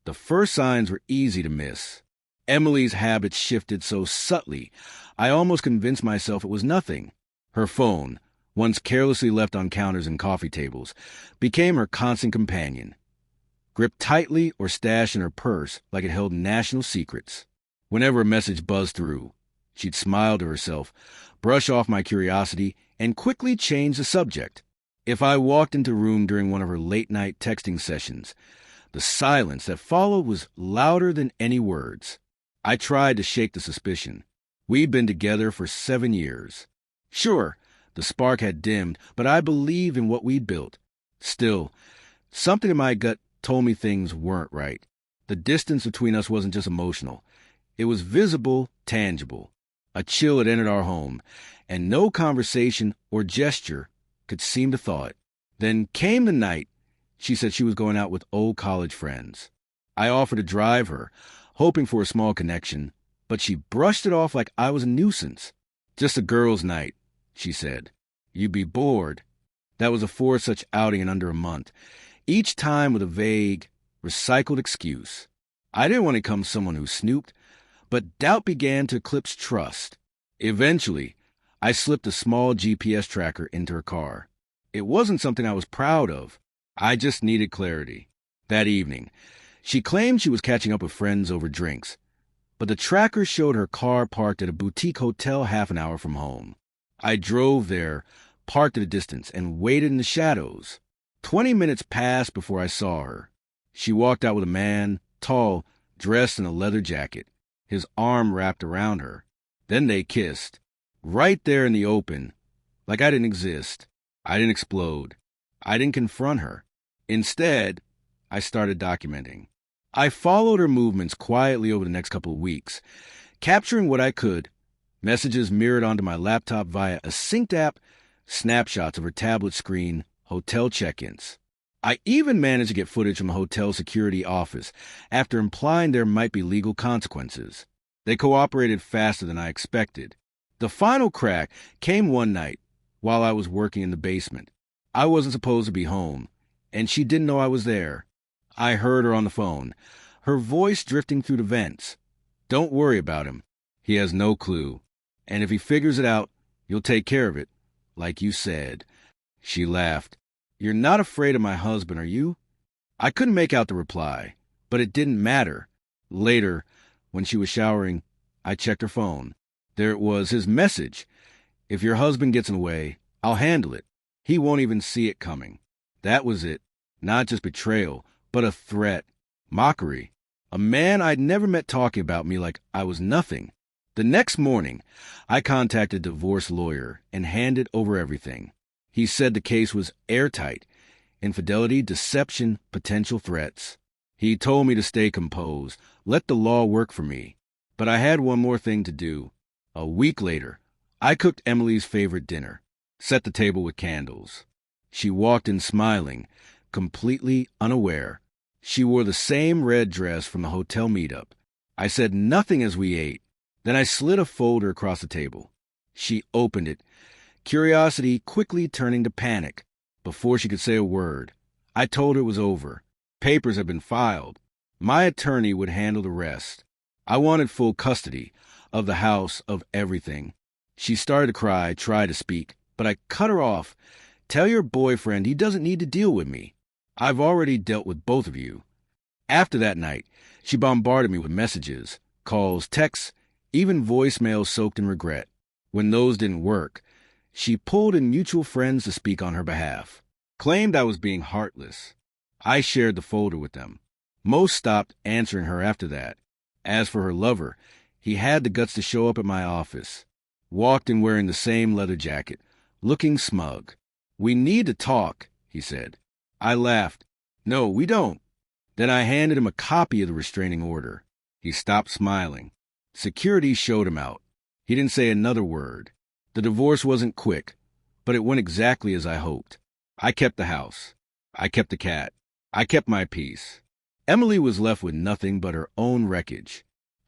The first signs were easy to miss. Emily's habits shifted so subtly, I almost convinced myself it was nothing. Her phone, once carelessly left on counters and coffee tables, became her constant companion, gripped tightly or stashed in her purse like it held national secrets. Whenever a message buzzed through, she'd smile to herself, brush off my curiosity, and quickly change the subject. If I walked into a room during one of her late-night texting sessions, the silence that followed was louder than any words. I tried to shake the suspicion. We'd been together for 7 years. Sure, the spark had dimmed, but I believed in what we'd built. Still, something in my gut told me things weren't right. The distance between us wasn't just emotional. It was visible, tangible. A chill had entered our home, and no conversation or gesture could seem to thaw it. Then came the night she said she was going out with old college friends. I offered to drive her, hoping for a small connection, but she brushed it off like I was a nuisance. Just a girls' night, she said. You'd be bored. That was a fourth such outing in under a month, each time with a vague, recycled excuse. I didn't want to become someone who snooped, but doubt began to eclipse trust. Eventually, I slipped a small GPS tracker into her car. It wasn't something I was proud of. I just needed clarity. That evening, she claimed she was catching up with friends over drinks, but the tracker showed her car parked at a boutique hotel half an hour from home. I drove there, parked at a distance, and waited in the shadows. 20 minutes passed before I saw her. She walked out with a man, tall, dressed in a leather jacket, his arm wrapped around her. Then they kissed, right there in the open, like I didn't exist. I didn't explode. I didn't confront her. Instead, I started documenting. I followed her movements quietly over the next couple of weeks, capturing what I could. Messages mirrored onto my laptop via a synced app, snapshots of her tablet screen, hotel check-ins. I even managed to get footage from the hotel security office after implying there might be legal consequences. They cooperated faster than I expected. The final crack came one night while I was working in the basement. I wasn't supposed to be home, and she didn't know I was there. I heard her on the phone, her voice drifting through the vents. Don't worry about him. He has no clue. And if he figures it out, you'll take care of it, like you said. She laughed. You're not afraid of my husband, are you? I couldn't make out the reply, but it didn't matter. Later, when she was showering, I checked her phone. There it was, his message. If your husband gets in the way, I'll handle it. He won't even see it coming. That was it. Not just betrayal, but a threat. Mockery. A man I'd never met talking about me like I was nothing. The next morning, I contacted a divorce lawyer and handed over everything. He said the case was airtight. Infidelity, deception, potential threats. He told me to stay composed, let the law work for me. But I had one more thing to do. A week later, I cooked Emily's favorite dinner, set the table with candles. She walked in smiling, completely unaware. She wore the same red dress from the hotel meetup. I said nothing as we ate. Then I slid a folder across the table. She opened it, curiosity quickly turning to panic. Before she could say a word, I told her it was over. Papers had been filed. My attorney would handle the rest. I wanted full custody of the house, of everything. She started to cry, tried to speak, but I cut her off. Tell your boyfriend he doesn't need to deal with me. I've already dealt with both of you. After that night, she bombarded me with messages, calls, texts, even voicemails soaked in regret. When those didn't work, she pulled in mutual friends to speak on her behalf, claimed I was being heartless. I shared the folder with them. Most stopped answering her after that. As for her lover, he had the guts to show up at my office. Walked in wearing the same leather jacket, looking smug. We need to talk, he said. I laughed. No, we don't. Then I handed him a copy of the restraining order. He stopped smiling. Security showed him out. He didn't say another word. The divorce wasn't quick, but it went exactly as I hoped. I kept the house. I kept the cat. I kept my peace. Emily was left with nothing but her own wreckage.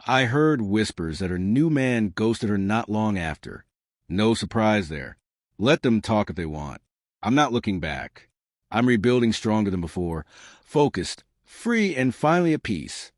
I heard whispers that her new man ghosted her not long after. No surprise there. Let them talk if they want. I'm not looking back. I'm rebuilding stronger than before, focused, free and finally at peace.